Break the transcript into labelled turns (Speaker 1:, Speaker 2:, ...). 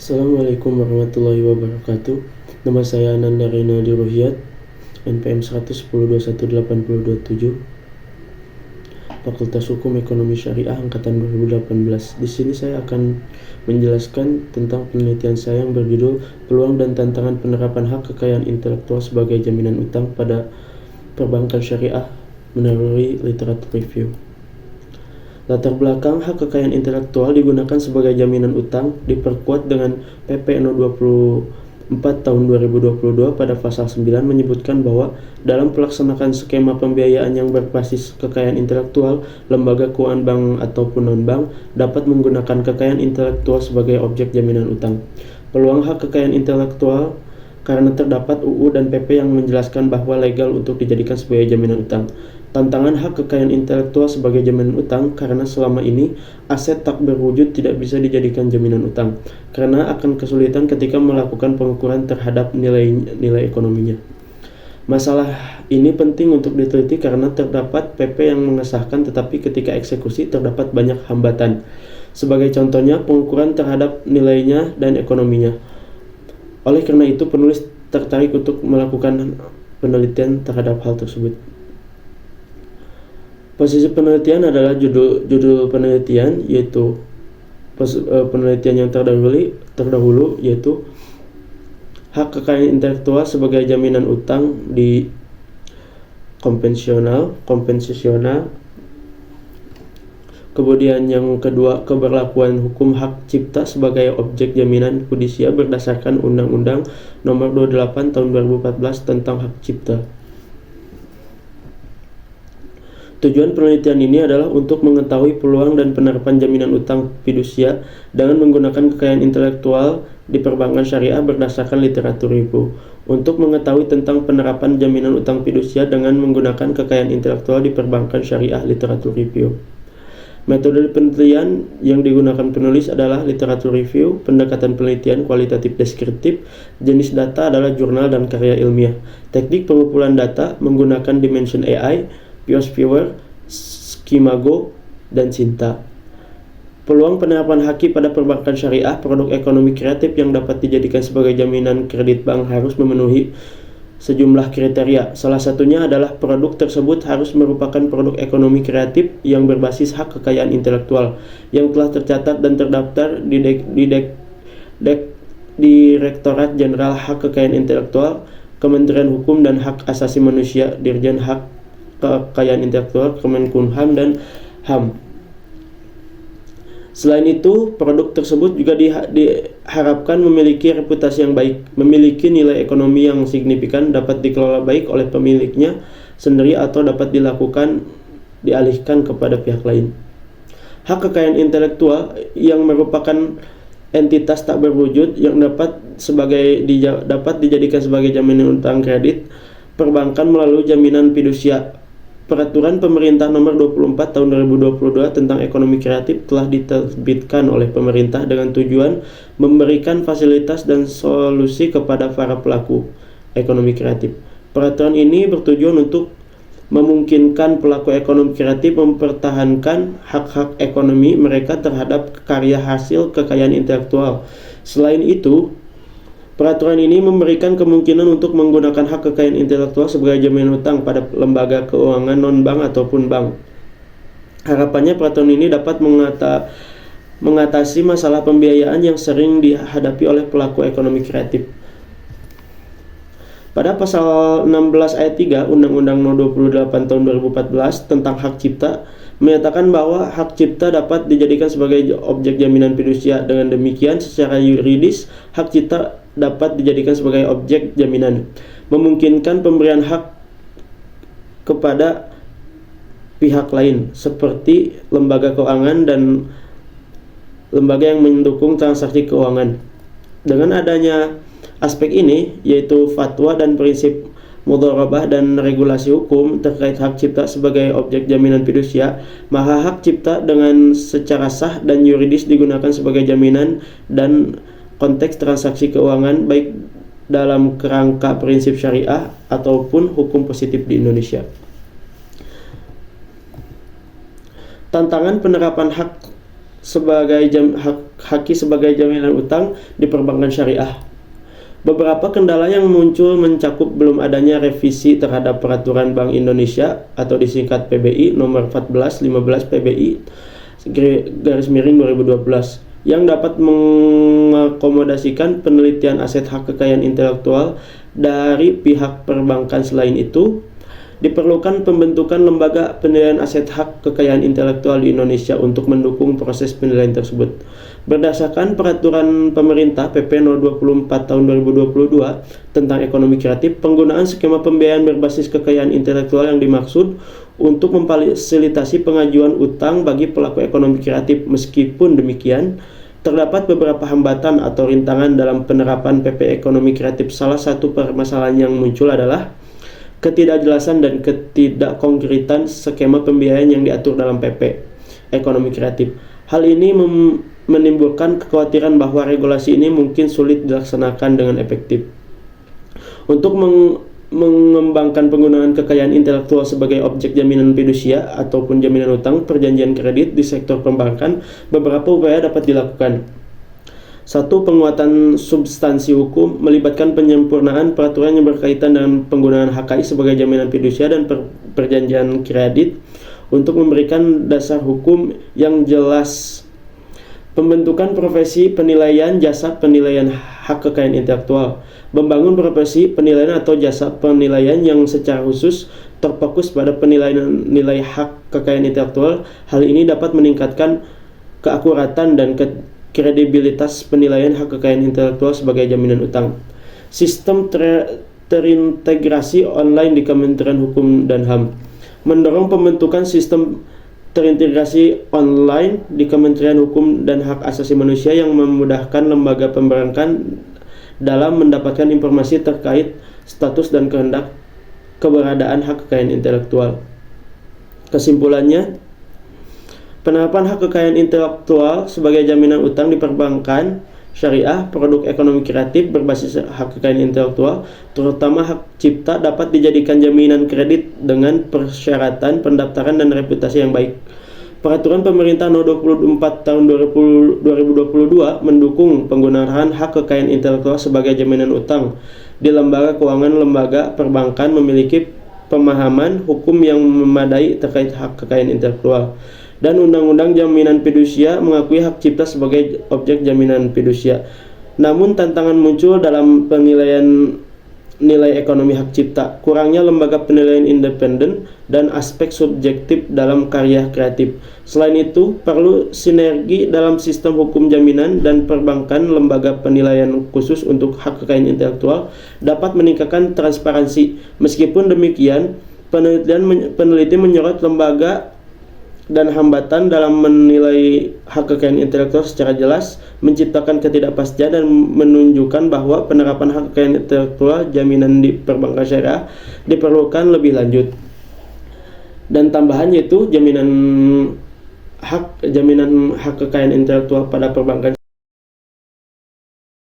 Speaker 1: Assalamualaikum warahmatullahi wabarakatuh. Nama saya Ananda Renaldi Ruhyat, NPM 110218027, Fakultas Hukum Ekonomi Syariah Angkatan 2018. Di sini saya akan menjelaskan tentang penelitian saya yang berjudul Peluang dan Tantangan Penerapan Hak Kekayaan Intelektual sebagai Jaminan Utang pada Perbankan Syariah melalui literatur review. Latar belakang hak kekayaan intelektual digunakan sebagai jaminan utang diperkuat dengan PP No 24 tahun 2022 pada pasal 9 menyebutkan bahwa dalam pelaksanaan skema pembiayaan yang berbasis kekayaan intelektual, lembaga keuangan bank ataupun non-bank dapat menggunakan kekayaan intelektual sebagai objek jaminan utang. Peluang hak kekayaan intelektual karena terdapat UU dan PP yang menjelaskan bahwa legal untuk dijadikan sebagai jaminan utang. Tantangan hak kekayaan intelektual sebagai jaminan utang karena selama ini aset tak berwujud tidak bisa dijadikan jaminan utang karena akan kesulitan ketika melakukan pengukuran terhadap nilai ekonominya. Masalah ini penting untuk diteliti karena terdapat PP yang mengesahkan tetapi ketika eksekusi terdapat banyak hambatan. Sebagai contohnya pengukuran terhadap nilainya dan ekonominya. Oleh karena itu penulis tertarik untuk melakukan penelitian terhadap hal tersebut. Posisi penelitian adalah judul penelitian, yaitu penelitian yang terdahulu yaitu hak kekayaan intelektual sebagai jaminan utang di kompensasional. Kemudian yang kedua, keberlakuan hukum hak cipta sebagai objek jaminan fidusia berdasarkan Undang-Undang Nomor 28 Tahun 2014 tentang hak cipta. Tujuan penelitian ini adalah untuk mengetahui peluang dan penerapan jaminan utang fidusia dengan menggunakan kekayaan intelektual di perbankan syariah berdasarkan literatur review. Untuk mengetahui tentang penerapan jaminan utang fidusia dengan menggunakan kekayaan intelektual di perbankan syariah literatur review. Metode penelitian yang digunakan penulis adalah literatur review, pendekatan penelitian kualitatif deskriptif, jenis data adalah jurnal dan karya ilmiah. Teknik pengumpulan data menggunakan Dimension AI, Piosphere, Skimago, dan Cinta. Peluang penerapan haki pada perbankan syariah, produk ekonomi kreatif yang dapat dijadikan sebagai jaminan kredit bank harus memenuhi sejumlah kriteria. Salah satunya adalah produk tersebut harus merupakan produk ekonomi kreatif yang berbasis hak kekayaan intelektual yang telah tercatat dan terdaftar di Direktorat Jenderal Hak Kekayaan Intelektual, Kementerian Hukum dan Hak Asasi Manusia, Dirjen Hak Kekayaan Intelektual, Kemenkumham dan HAM. Selain itu, produk tersebut juga diharapkan memiliki reputasi yang baik, memiliki nilai ekonomi yang signifikan, dapat dikelola baik oleh pemiliknya sendiri atau dapat dialihkan kepada pihak lain. Hak kekayaan intelektual yang merupakan entitas tak berwujud yang dapat dijadikan sebagai jaminan utang kredit perbankan melalui jaminan fidusia. Peraturan Pemerintah Nomor 24 Tahun 2022 tentang ekonomi kreatif telah diterbitkan oleh pemerintah dengan tujuan memberikan fasilitas dan solusi kepada para pelaku ekonomi kreatif. Peraturan ini bertujuan untuk memungkinkan pelaku ekonomi kreatif mempertahankan hak-hak ekonomi mereka terhadap karya hasil kekayaan intelektual. Selain itu, peraturan ini memberikan kemungkinan untuk menggunakan hak kekayaan intelektual sebagai jaminan utang pada lembaga keuangan non-bank ataupun bank. Harapannya peraturan ini dapat mengatasi masalah pembiayaan yang sering dihadapi oleh pelaku ekonomi kreatif. Pada pasal 16 ayat 3 Undang-Undang Nomor 28 Tahun 2014 tentang hak cipta menyatakan bahwa hak cipta dapat dijadikan sebagai objek jaminan fidusia. Dengan demikian, secara yuridis, hak cipta dapat dijadikan sebagai objek jaminan, memungkinkan pemberian hak kepada pihak lain seperti lembaga keuangan dan lembaga yang mendukung transaksi keuangan. Dengan adanya aspek ini, yaitu fatwa dan prinsip mudharabah dan regulasi hukum terkait hak cipta sebagai objek jaminan fidusia, maka hak cipta dengan secara sah dan yuridis digunakan sebagai jaminan dan konteks transaksi keuangan baik dalam kerangka prinsip syariah ataupun hukum positif di Indonesia. Tantangan penerapan hak sebagai hak haki sebagai jaminan utang di perbankan syariah. Beberapa kendala yang muncul mencakup belum adanya revisi terhadap Peraturan Bank Indonesia atau disingkat PBI nomor 1415 PBI garis miring 2012 yang dapat mengakomodasikan penelitian aset hak kekayaan intelektual dari pihak perbankan. Selain itu, diperlukan pembentukan lembaga penilaian aset hak kekayaan intelektual di Indonesia untuk mendukung proses penilaian tersebut. Berdasarkan peraturan pemerintah PP No. 24 tahun 2022 tentang ekonomi kreatif, penggunaan skema pembiayaan berbasis kekayaan intelektual yang dimaksud untuk memfasilitasi pengajuan utang bagi pelaku ekonomi kreatif. Meskipun demikian, terdapat beberapa hambatan atau rintangan dalam penerapan PP ekonomi kreatif. Salah satu permasalahan yang muncul adalah ketidakjelasan dan ketidakkonkretan skema pembiayaan yang diatur dalam PP ekonomi kreatif. Hal ini menimbulkan kekhawatiran bahwa regulasi ini mungkin sulit dilaksanakan dengan efektif. Untuk mengembangkan penggunaan kekayaan intelektual sebagai objek jaminan fidusia ataupun jaminan utang perjanjian kredit di sektor perbankan, beberapa upaya dapat dilakukan. 1. Penguatan substansi hukum melibatkan penyempurnaan peraturan yang berkaitan dengan penggunaan HKI sebagai jaminan fidusia dan perjanjian kredit untuk memberikan dasar hukum yang jelas. Pembentukan profesi penilaian jasa penilaian hak kekayaan intelektual. Membangun profesi penilaian atau jasa penilaian yang secara khusus terfokus pada penilaian nilai hak kekayaan intelektual. Hal ini dapat meningkatkan keakuratan dan kredibilitas penilaian hak kekayaan intelektual sebagai jaminan utang. Sistem terintegrasi online di Kementerian Hukum dan HAM. Mendorong pembentukan sistem terintegrasi online di Kementerian Hukum dan Hak Asasi Manusia yang memudahkan lembaga perbankan dalam mendapatkan informasi terkait status dan keberadaan hak kekayaan intelektual. Kesimpulannya, penerapan hak kekayaan intelektual sebagai jaminan utang di perbankan syariah, produk ekonomi kreatif berbasis hak kekayaan intelektual, terutama hak cipta, dapat dijadikan jaminan kredit dengan persyaratan pendaftaran dan reputasi yang baik. Peraturan Pemerintah No. 24 tahun 2022 mendukung penggunaan hak kekayaan intelektual sebagai jaminan utang di lembaga keuangan. Lembaga perbankan memiliki pemahaman hukum yang memadai terkait hak kekayaan intelektual, dan Undang-Undang Jaminan Fidusia mengakui hak cipta sebagai objek jaminan fidusia. Namun tantangan muncul dalam penilaian nilai ekonomi hak cipta, kurangnya lembaga penilaian independen, dan aspek subjektif dalam karya kreatif. Selain itu, perlu sinergi dalam sistem hukum jaminan dan perbankan. Lembaga penilaian khusus untuk hak kekayaan intelektual dapat meningkatkan transparansi. Meskipun demikian, peneliti menyorot lembaga dan hambatan dalam menilai hak kekayaan intelektual secara jelas, menciptakan ketidakpastian dan menunjukkan bahwa penerapan hak kekayaan intelektual jaminan di perbankan syariah diperlukan lebih lanjut. Dan tambahan yaitu jaminan hak kekayaan intelektual pada perbankan